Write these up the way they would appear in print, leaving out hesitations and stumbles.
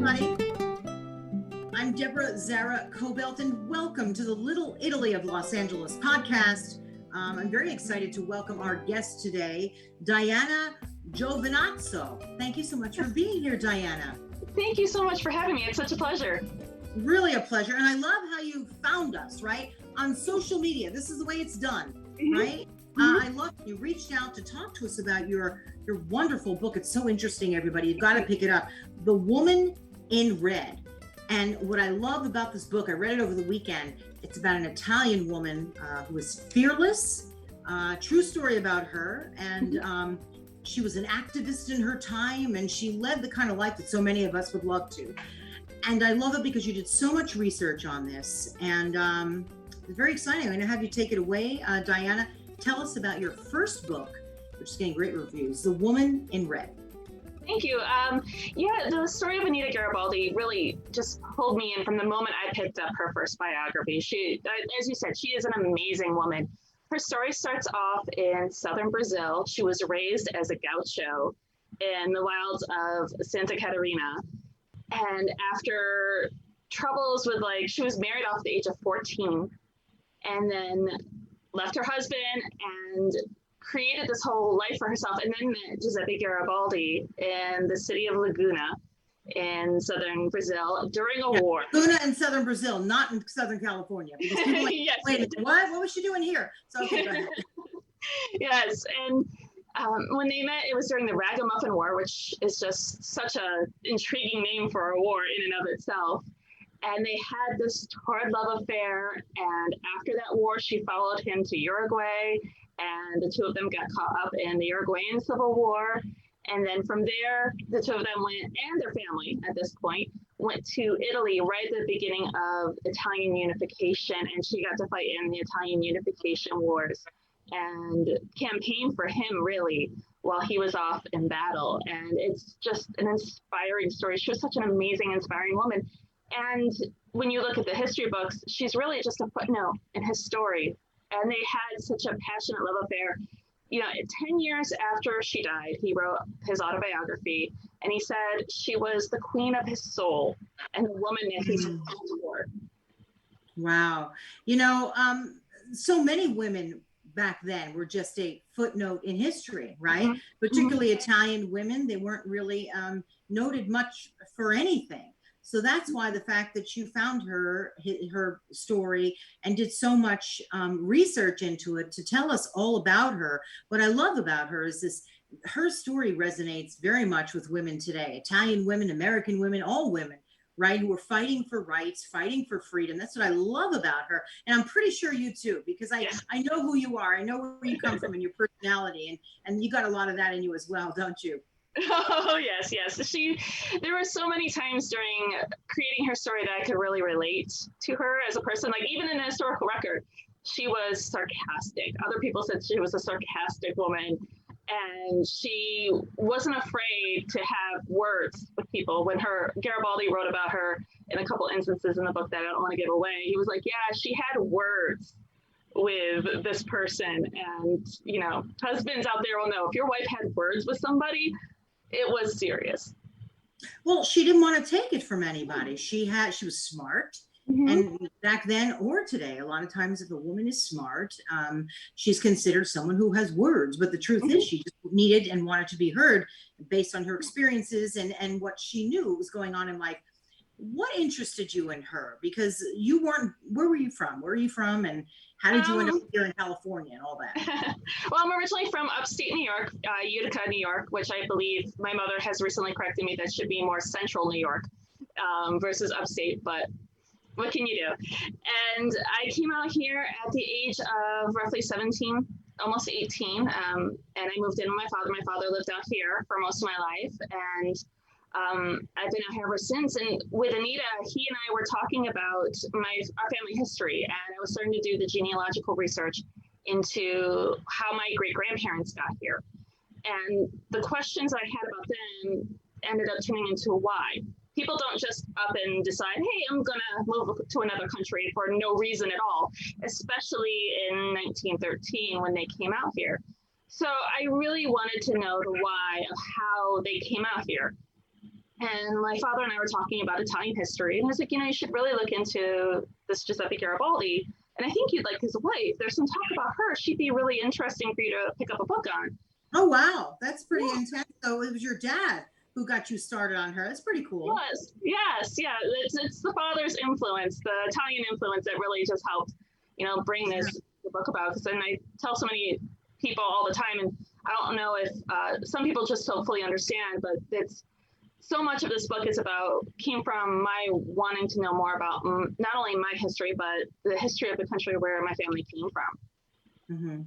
everybody. I'm Deborah Zara Kobylt, and welcome to the Little Italy of Los Angeles podcast. I'm very excited to welcome our guest today, Diana Giovinazzo. Thank you so much for being here, Diana. Thank you so much for having me. It's such a pleasure. Really a pleasure. And I love how you found us, right? On social media. This is the way it's done, right? I love you reached out to talk to us about your wonderful book. It's so interesting, everybody. You've got to pick it up. The Woman in Red. And what I love about this book, I read it over the weekend. It's about an Italian woman who is fearless. True story about her. And she was an activist in her time, and she led the kind of life that so many of us would love to. And I love it because you did so much research on this. And it's very exciting. I'm going to have you take it away. Diana, tell us about your first book, which is getting great reviews, The Woman in Red. Thank you. The story of Anita Garibaldi really just pulled me in from the moment I picked up her first biography. She, as you said, she is an amazing woman. Her story starts off in southern Brazil. She was raised as a gaucho in the wilds of Santa Catarina. And after troubles with, she was married off at the age of 14 and then left her husband and created this whole life for herself, and then met Giuseppe Garibaldi in the city of Laguna in southern Brazil during a war. Laguna in southern Brazil, not in Southern California. Because people like, yes. Wait a minute, what was she doing here? So okay, go ahead. Yes, and when they met, it was during the Ragamuffin War, which is just such a intriguing name for a war in and of itself. And they had this torrid love affair, and after that war, she followed him to Uruguay, and the two of them got caught up in the Uruguayan Civil War. And then from there, the two of them went, and their family at this point, went to Italy right at the beginning of Italian unification, and she got to fight in the Italian unification wars and campaign for him, really, while he was off in battle. And it's just an inspiring story. She was such an amazing, inspiring woman. And when you look at the history books, she's really just a footnote in his story. And they had such a passionate love affair. 10 years after she died, he wrote his autobiography, and he said she was the queen of his soul and the woman that he was for. Wow. So many women back then were just a footnote in history, right? Particularly Italian women. They weren't really noted much for anything. So that's why the fact that you found her story and did so much research into it to tell us all about her. What I love about her is her story resonates very much with women today, Italian women, American women, all women, right? Who are fighting for rights, fighting for freedom. That's what I love about her. And I'm pretty sure you too, because I know who you are. I know where you come from and your personality, and you got a lot of that in you as well, don't you? Oh, yes. There were so many times during creating her story that I could really relate to her as a person. Like, even in the historical record, she was sarcastic. Other people said she was a sarcastic woman, and she wasn't afraid to have words with people. When Garibaldi wrote about her in a couple instances in the book that I don't want to give away, he was like, yeah, she had words with this person. And, husbands out there will know, if your wife had words with somebody, it was serious. Well, she didn't want to take it from anybody. She was smart. And back then or today, a lot of times if a woman is smart, she's considered someone who has words. But the truth is she just needed and wanted to be heard based on her experiences and what she knew was going on in life. What interested you in her? Because where were you from? Where are you from? And how did you end up here in California and all that? Well, I'm originally from upstate New York, Utica, New York, which I believe my mother has recently corrected me that should be more central New York versus upstate, but what can you do? And I came out here at the age of roughly 17, almost 18, and I moved in with my father. My father lived out here for most of my life, and I've been out here ever since. And with Anita, he and I were talking about our family history, and I was starting to do the genealogical research into how my great-grandparents got here. And the questions I had about them ended up turning into why. People don't just up and decide, hey, I'm going to move to another country for no reason at all, especially in 1913 when they came out here. So I really wanted to know the why of how they came out here. And my father and I were talking about Italian history, and I was like, you should really look into this Giuseppe Garibaldi. And I think you'd like his wife. There's some talk about her. She'd be really interesting for you to pick up a book on. Oh, wow. That's pretty intense. So it was your dad who got you started on her. That's pretty cool. Yes. Yeah. It's the father's influence, the Italian influence that really just helped, bring this book about. Because then I tell so many people all the time, and I don't know if some people just don't fully understand, but it's so much of this book came from my wanting to know more about not only my history, but the history of the country where my family came from. Mm-hmm.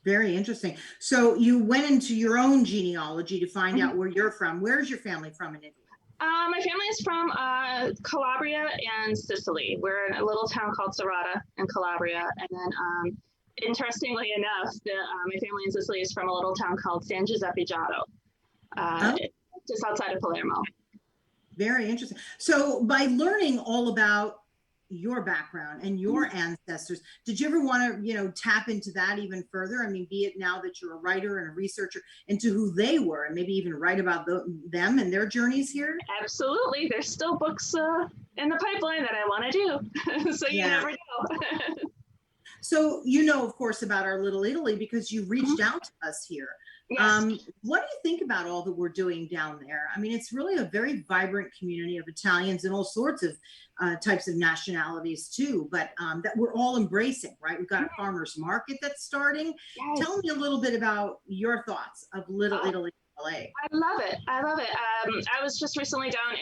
Very interesting. So you went into your own genealogy to find out where you're from. Where's your family from in Italy? My family is from Calabria and Sicily. We're in a little town called Serrata in Calabria. And then, interestingly enough, my family in Sicily is from a little town called San Giuseppe Giotto, just outside of Palermo. Very interesting. So by learning all about your background and your ancestors, did you ever want to tap into that even further? I mean, be it now that you're a writer and a researcher into who they were, and maybe even write about them and their journeys here? Absolutely. There's still books in the pipeline that I want to do. So you never know. So of course, about our little Italy because you reached out to us here. Yes. What do you think about all that we're doing down there? I mean, it's really a very vibrant community of Italians and all sorts of types of nationalities too, but that we're all embracing, right? We've got a farmer's market that's starting. Yes. Tell me a little bit about your thoughts of Little Italy, LA. I love it. I was just recently down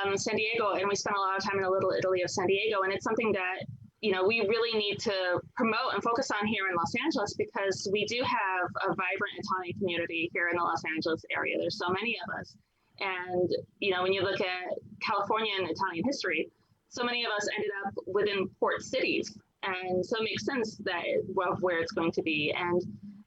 in San Diego, and we spent a lot of time in the Little Italy of San Diego, and it's something that we really need to promote and focus on here in Los Angeles, because we do have a vibrant Italian community here in the Los Angeles area. There's so many of us. And, when you look at California and Italian history, so many of us ended up within port cities. And so it makes sense of where it's going to be. And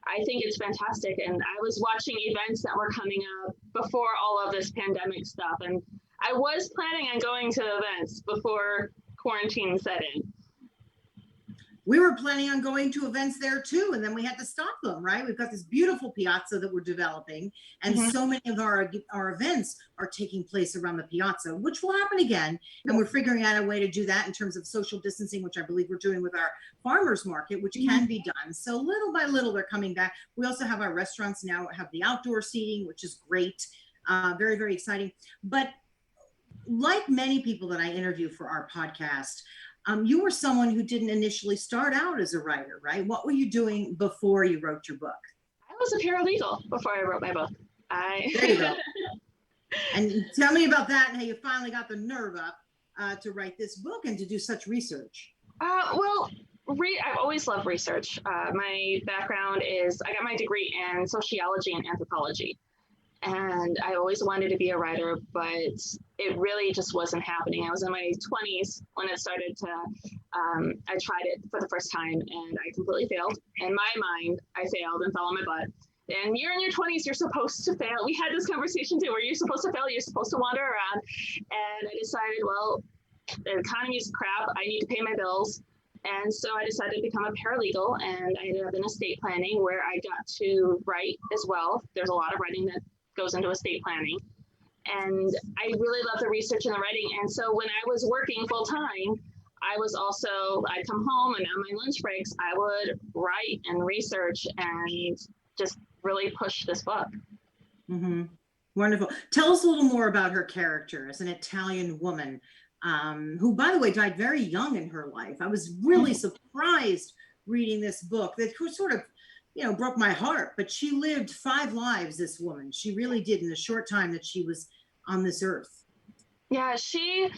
I think it's fantastic. And I was watching events that were coming up before all of this pandemic stuff. And I was planning on going to events before quarantine set in. We were planning on going to events there too, and then we had to stop them, right? We've got this beautiful piazza that we're developing, and so many of our events are taking place around the piazza, which will happen again. And we're figuring out a way to do that in terms of social distancing, which I believe we're doing with our farmers market, which can be done. So little by little, they're coming back. We also have our restaurants now have the outdoor seating, which is great. Very, very exciting. But like many people that I interview for our podcast, you were someone who didn't initially start out as a writer, right? What were you doing before you wrote your book? I was a paralegal before I wrote my book. There you go. And tell me about that and how you finally got the nerve up to write this book and to do such research. I've always loved research. My background is, I got my degree in sociology and anthropology. And I always wanted to be a writer, but it really just wasn't happening. I was in my 20s when it started to, I tried it for the first time and I completely failed. In my mind, I failed and fell on my butt. And you're in your 20s, you're supposed to fail. We had this conversation too, where you're supposed to fail, you're supposed to wander around. And I decided, well, the economy's crap, I need to pay my bills. And so I decided to become a paralegal, and I ended up in estate planning, where I got to write as well. There's a lot of writing that goes into estate planning. And I really love the research and the writing. And so when I was working full time, I'd come home, and on my lunch breaks, I would write and research and just really push this book. Mm-hmm. Wonderful. Tell us a little more about her character as an Italian woman, who, by the way, died very young in her life. I was really surprised reading this book that sort of, broke my heart, but she lived 5 lives, this woman. She really did, in the short time that she was on this earth. Yeah, she,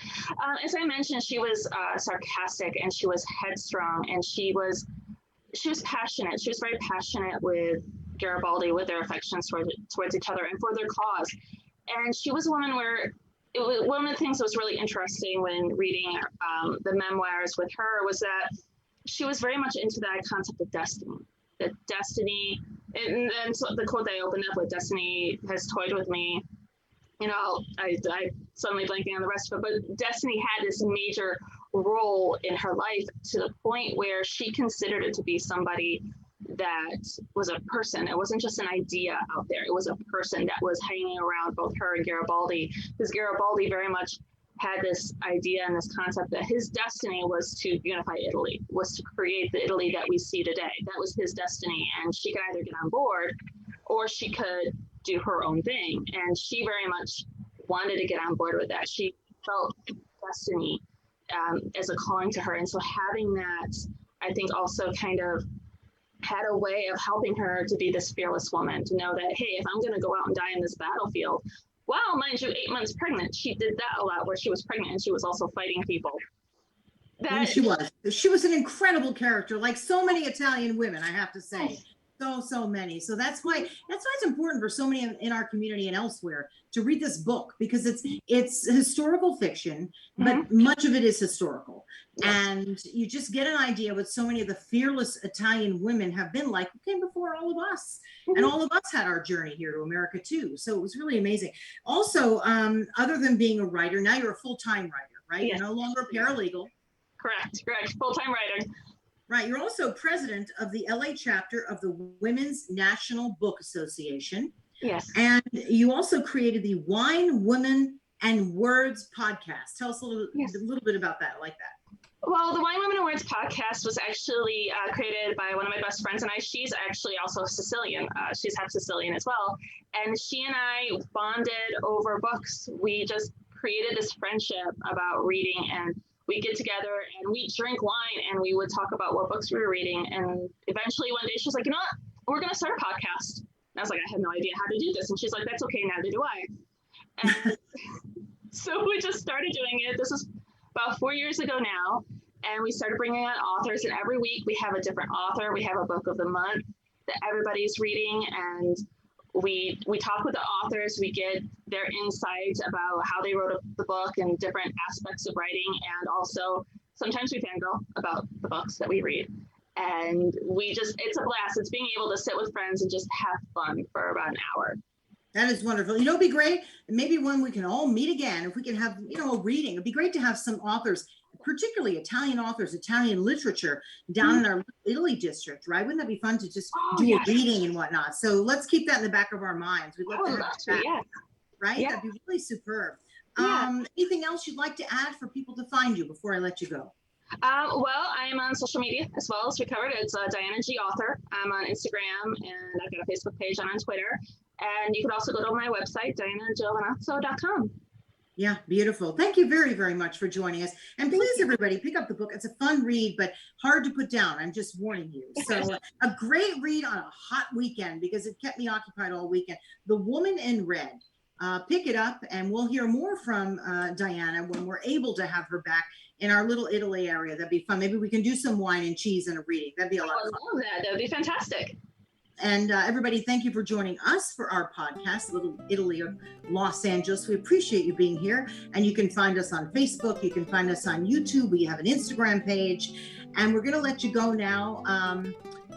as I mentioned, she was sarcastic, and she was headstrong, and she was passionate. She was very passionate with Garibaldi, with their affections towards each other and for their cause. And she was a woman where, one of the things that was really interesting when reading the memoirs with her was that she was very much into that concept of destiny. That destiny, and so the quote that I opened up with, "Destiny has toyed with me." I suddenly blanking on the rest of it, but destiny had this major role in her life, to the point where she considered it to be somebody that was a person. It wasn't just an idea out there. It was a person that was hanging around both her and Garibaldi, because Garibaldi very much had this idea and this concept that his destiny was to unify Italy, was to create the Italy that we see today. That was his destiny, and she could either get on board or she could do her own thing. And she very much wanted to get on board with that. She felt destiny as a calling to her. And so having that, I think, also kind of had a way of helping her to be this fearless woman, to know that, hey, if I'm going to go out and die in this battlefield, wow, mind you, 8 months pregnant, she did that a lot, where she was pregnant and she was also fighting people. She was an incredible character, like so many Italian women, I have to say. So many. So that's why it's important for so many in our community and elsewhere to read this book, because it's historical fiction, but much of it is historical. Yes. And you just get an idea what so many of the fearless Italian women have been like, who came before all of us. And all of us had our journey here to America too. So it was really amazing. Also, other than being a writer, now you're a full-time writer, right? Yes. You're no longer a paralegal. Correct. Full-time writer. Right. You're also president of the LA chapter of the Women's National Book Association. Yes. And you also created the Wine, Women, and Words podcast. Tell us a little bit about that. I like that. Well, the Wine, Women, and Words podcast was actually created by one of my best friends and I. She's actually also Sicilian. She's half Sicilian as well. And she and I bonded over books. We just created this friendship about reading, and we get together and we drink wine and we would talk about what books we were reading. And eventually one day she was like, you know what, we're going to start a podcast. And I was like, I had no idea how to do this. And she's like, that's okay, neither do I. And so we just started doing it. This is about 4 years ago now. And we started bringing on authors. And every week we have a different author. We have a book of the month that everybody's reading. And we talk with the authors, we get their insights about how they wrote the book and different aspects of writing, and also sometimes we fangirl about the books that we read. And it's a blast. It's being able to sit with friends and just have fun for about an hour. That is wonderful. You know, it'd be great, maybe when we can all meet again, if we can have, a reading. It'd be great to have some authors, particularly Italian authors, Italian literature down in our Italy district, right? Wouldn't that be fun to just do a reading and whatnot? So let's keep that in the back of our minds. We'd love to have that, right? Yeah. That'd be really superb. Anything else you'd like to add for people to find you before I let you go? Well, I am on social media as well, as we covered. It's Diana G Author. I'm on Instagram, and I've got a Facebook page. I'm on Twitter. And you can also go to my website, dianagiovinazzo.com. Yeah, beautiful. Thank you very, very much for joining us. And please, everybody, pick up the book. It's a fun read, but hard to put down. I'm just warning you. So a great read on a hot weekend, because it kept me occupied all weekend. The Woman in Red. Pick it up, and we'll hear more from Diana when we're able to have her back in our little Italy area. That'd be fun. Maybe we can do some wine and cheese and a reading. That'd be a lot of fun. I love that. That'd be fantastic. And everybody, thank you for joining us for our podcast, Little Italy of Los Angeles. We appreciate you being here. And you can find us on Facebook. You can find us on YouTube. We have an Instagram page. And we're going to let you go now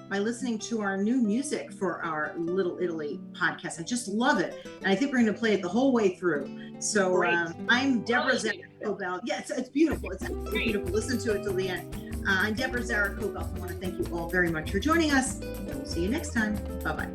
by listening to our new music for our Little Italy podcast. I just love it. And I think we're going to play it the whole way through. So I'm Deborah Zara Kobylt. Yeah, it's beautiful. It's beautiful. Listen to it till the end. I'm Deborah Zara Kobylt. I want to thank you all very much for joining us. And we'll see you next time. Bye-bye.